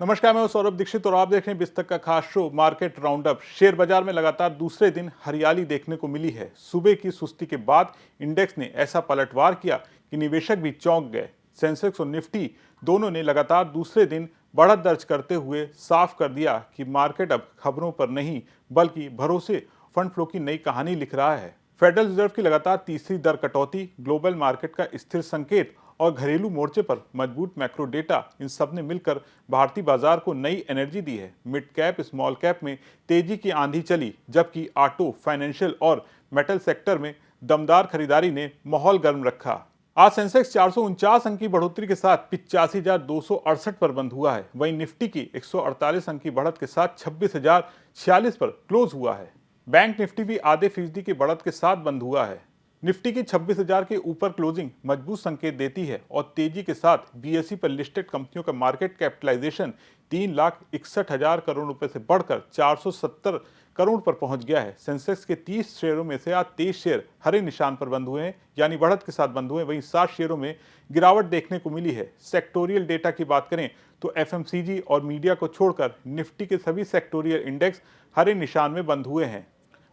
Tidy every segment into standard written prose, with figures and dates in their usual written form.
नमस्कार, मैं हूं सौरभ दीक्षित और आप देख रहे हैं बिस्तक का खास शो मार्केट राउंडअप। शेयर बाजार में लगातार दूसरे दिन हरियाली देखने को मिली है। सुबह की सुस्ती के बाद इंडेक्स ने ऐसा पलटवार किया कि निवेशक भी चौंक गए। सेंसेक्स और निफ्टी दोनों ने लगातार दूसरे दिन बढ़त दर्ज करते हुए साफ कर दिया कि मार्केट अब खबरों पर नहीं बल्कि भरोसे फंड फ्लो की नई कहानी लिख रहा है। फेडरल रिजर्व की लगातार तीसरी दर कटौती, ग्लोबल मार्केट का स्थिर संकेत और घरेलू मोर्चे पर मजबूत मैक्रो डेटा, इन सब ने मिलकर भारतीय बाजार को नई एनर्जी दी है। मिड कैप स्मॉल कैप में तेजी की आंधी चली, जबकि ऑटो, फाइनेंशियल और मेटल सेक्टर में दमदार खरीदारी ने माहौल गर्म रखा। आज सेंसेक्स 449 अंक की बढ़ोतरी के साथ 85,268 पर बंद हुआ है। वहीं निफ्टी की 148 अंक की बढ़त के साथ 26,046 पर क्लोज हुआ है। बैंक निफ्टी भी आधे फीसदी की बढ़त के साथ बंद हुआ है। निफ्टी की 26,000 के ऊपर क्लोजिंग मजबूत संकेत देती है और तेजी के साथ बीएसई पर लिस्टेड कंपनियों का मार्केट कैपिटलाइजेशन 3,61,000 करोड़ रुपए से बढ़कर 470 करोड़ पर पहुंच गया है। सेंसेक्स के 30 शेयरों में से आज 23 शेयर हरे निशान पर बंद हुए हैं, यानी बढ़त के साथ बंद हुए। वहीं 7 शेयरों में गिरावट देखने को मिली है। सेक्टोरियल डेटा की बात करें तो एफएमसीजी और मीडिया को छोड़कर निफ्टी के सभी सेक्टोरियल इंडेक्स हरे निशान में बंद हुए हैं।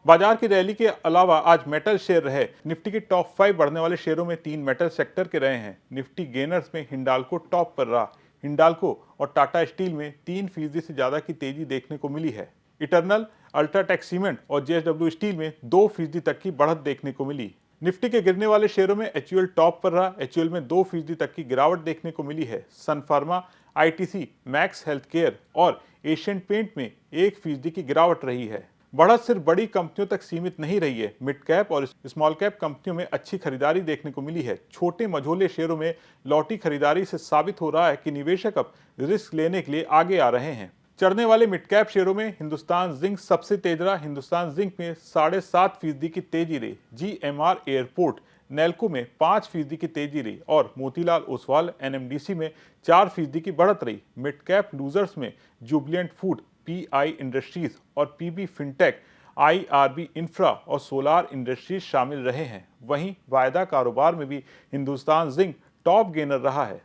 बाजार की रैली के अलावा आज मेटल शेयर रहे। निफ्टी के टॉप 5 बढ़ने वाले शेयरों में 3 मेटल सेक्टर के रहे हैं। निफ्टी गेनर्स में हिंडाल्को टॉप पर रहा। हिंडाल्को और टाटा स्टील में 3% से ज्यादा की तेजी देखने को मिली है। इटर्नल, अल्ट्राटेक सीमेंट और जेएसडब्ल्यू स्टील में 2% तक की बढ़त देखने को मिली। निफ्टी के गिरने वाले शेयरों में एचयूएल टॉप पर रहा। एचयूएल में 2% तक की गिरावट देखने को मिली है। सन फार्मा, आईटीसी, मैक्स हेल्थ केयर और एशियन पेंट में 1% की गिरावट रही है। बढ़त सिर्फ बड़ी कंपनियों तक सीमित नहीं रही है। मिड कैप और स्मॉल कैप कंपनियों में अच्छी खरीदारी देखने को मिली है। छोटे मझोले शेयरों में लौटी खरीदारी से साबित हो रहा है कि निवेशक अब रिस्क लेने के लिए आगे आ रहे हैं। चढ़ने वाले मिड कैप शेयरों में हिंदुस्तान जिंक सबसे तेज रहा। हिंदुस्तान जिंक में 7.5% की तेजी रही। जीएमआर एयरपोर्ट, नेल्को में 5% की तेजी रही और मोतीलाल ओसवाल एनएमडीसी में 4% की बढ़त रही। मिड कैप लूजर्स में जुबिलेंट फूड, पीआई इंडस्ट्रीज और पीबी फिनटेक, आईआरबी इंफ्रा और सोलार इंडस्ट्रीज शामिल रहे हैं। वहीं वायदा कारोबार में भी हिंदुस्तान जिंक टॉप गेनर रहा है।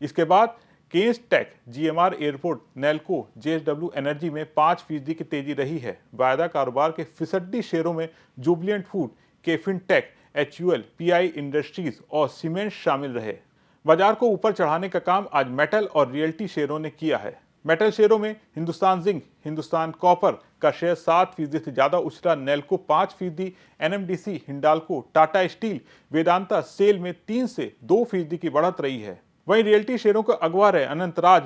इसके बाद Kaynes Tech, GMR airport, Nelco, JSW energy में 5% की तेजी रही है। वायदा कारोबार के फिसड्डी शेयरों में जुबिलेंट फूड, केफिन टेक, एचयूएल, पीआई इंडस्ट्रीज और सीमेंट शामिल रहे। बाजार को ऊपर चढ़ाने का काम आज मेटल और रियल्टी शेयरों ने किया है। मेटल शेयरों में हिंदुस्तान जिंक, हिंदुस्तान कॉपर का शेयर 7% से ज्यादा उछला। नेल्को 5%, एनएमडीसी, हिंडाल्को, टाटा स्टील, वेदांता सेल में 3 से 2% की बढ़त रही है। वहीं रियल्टी शेयरों का अगवा रहे अनंतराज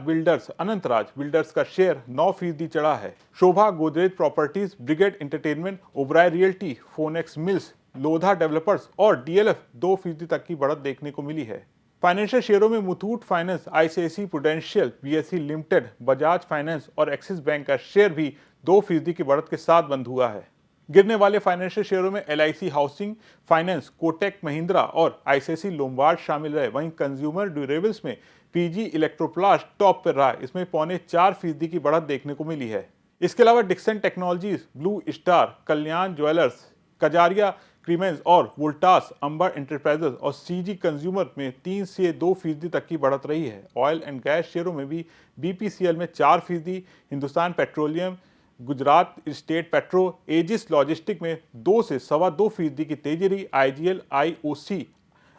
बिल्डर्स का शेयर 9% चढ़ा है। शोभा, गोदरेज प्रॉपर्टीज, ब्रिगेड एंटरटेनमेंट, ओबराय रियल्टी, फोनेक्स मिल्स, लोधा डेवलपर्स और डीएलएफ 2% तक की बढ़त देखने को मिली है। फाइनेंशियल शेयरों में Muthoot finance, ICICI prudential, BSE limited, Bajaj finance और एक्सिस बैंक का शेयर भी 2% की बढ़त के साथ बंद हुआ है। गिरने वाले फाइनेंशियल शेयरों में LIC housing finance, Kotak Mahindra और आईसीआईसीआई लोम्बार्ड शामिल रहे। वहीं कंज्यूमर ड्यूरेबल्स में पीजी इलेक्ट्रोप्लास्ट टॉप पर रहा। इसमें 3.25% की बढ़त देखने को मिली है। इसके अलावा डिक्सन टेक्नोलॉजीज, ब्लू स्टार, कल्याण ज्वेलर्स, कजारिया क्रीमेंस और वोल्टास, अंबर एंटरप्राइजेस और सीजी कंज्यूमर में 3 से 2% तक की बढ़त रही है। ऑयल एंड गैस शेयरों में भी बीपीसीएल में 4%, Hindustan petroleum, Gujarat state petro, edges logistic में 2 से 2.25% की तेजी रही। IGL, IOC,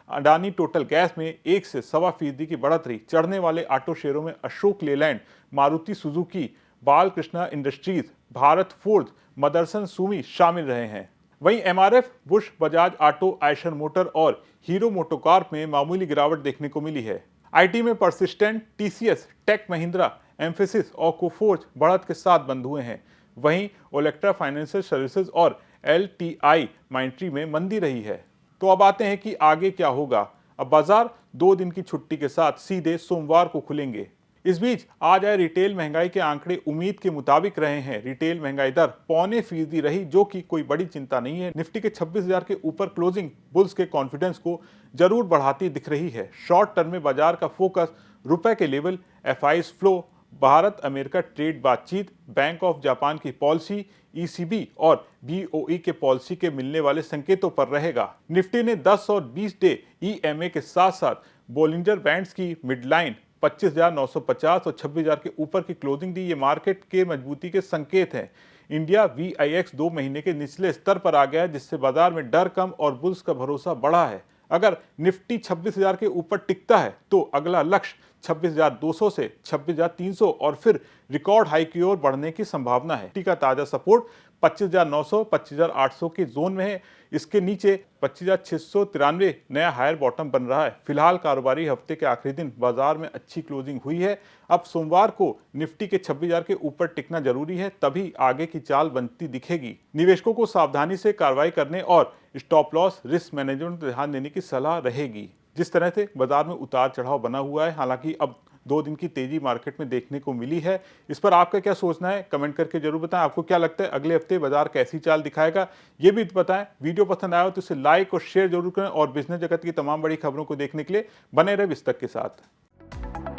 Adani total gas में 1 से 1.25% की बढ़त रही। चढ़ने वाले ऑटो शेयरों में Ashok Leyland, Maruti Suzuki, Balkrishna industries, Bharat forge, Motherson Sumi शामिल रहे हैं। वहीं MRF, Bosch, Bajaj auto, Eicher motor और हीरो मोटोकॉर्प में मामूली गिरावट देखने को मिली है। आईटी में परसिस्टेंट, टीसीएस, टेक महिंद्रा, एम्फेसिस और कोफोर्ज बढ़त के साथ बंद हुए हैं। वहीं ओलेक्ट्रा फाइनेंशियल सर्विसेज और एलटीआई माइंट्री में मंदी रही है। तो अब आते हैं कि आगे क्या होगा। अब बाजार 2 दिन की छुट्टी के साथ सीधे सोमवार को खुलेंगे। इस बीच आज आए रिटेल महंगाई के आंकड़े उम्मीद के मुताबिक रहे हैं। रिटेल महंगाई दर 0.25% रही, जो कि कोई बड़ी चिंता नहीं है। निफ्टी के 26,000 के ऊपर क्लोजिंग बुल्स के कॉन्फिडेंस को जरूर बढ़ाती दिख रही है। शॉर्ट टर्म में बाजार का फोकस रुपए के level, FIIs flow, Bharat America trade बातचीत, बैंक ऑफ जापान की पॉलिसी, ईसीबी और बीओई के पॉलिसी के मिलने वाले संकेतों पर रहेगा। निफ्टी ने 10 और 20 डे ईएमए के साथ साथ बोलिंजर बैंड्स की मिडलाइन 25,950 और 26,000 के ऊपर की क्लोजिंग दी। ये मार्केट के मजबूती के संकेत हैं। इंडिया VIX 2 महीने के निचले स्तर पर आ गया है, जिससे बाजार में डर कम और बुल्स का भरोसा बढ़ा है। अगर निफ्टी 26,000 के ऊपर टिकता है तो अगला लक्ष्य 26,200 से 26,300 और फिर रिकॉर्ड हाई की ओर बढ़ने की संभावना है। निफ्टी का ताजा सपोर्ट 25,900, 25,800 के जोन में है। इसके नीचे 25,693 नया हायर बॉटम बन रहा है। फिलहाल कारोबारी हफ्ते के आखिरी दिन बाजार में अच्छी क्लोजिंग हुई है। अब सोमवार को निफ्टी के 26,000 के ऊपर टिकना जरूरी है, तभी आगे की चाल बनती दिखेगी। निवेशकों को सावधानी से कार्रवाई करने और स्टॉप लॉस रिस्क मैनेजमेंट पर ध्यान देने की सलाह रहेगी। जिस तरह से बाजार में उतार चढ़ाव बना हुआ है, हालांकि अब 2 दिन की तेजी मार्केट में देखने को मिली है। इस पर आपका क्या सोचना है, कमेंट करके जरूर बताएं। आपको क्या लगता है अगले हफ्ते बाजार कैसी चाल दिखाएगा, ये भी बताएं। वीडियो पसंद आया हो तो इसे लाइक और शेयर जरूर करें और बिजनेस जगत की तमाम बड़ी खबरों को देखने के लिए बने रहे विस्तक के साथ।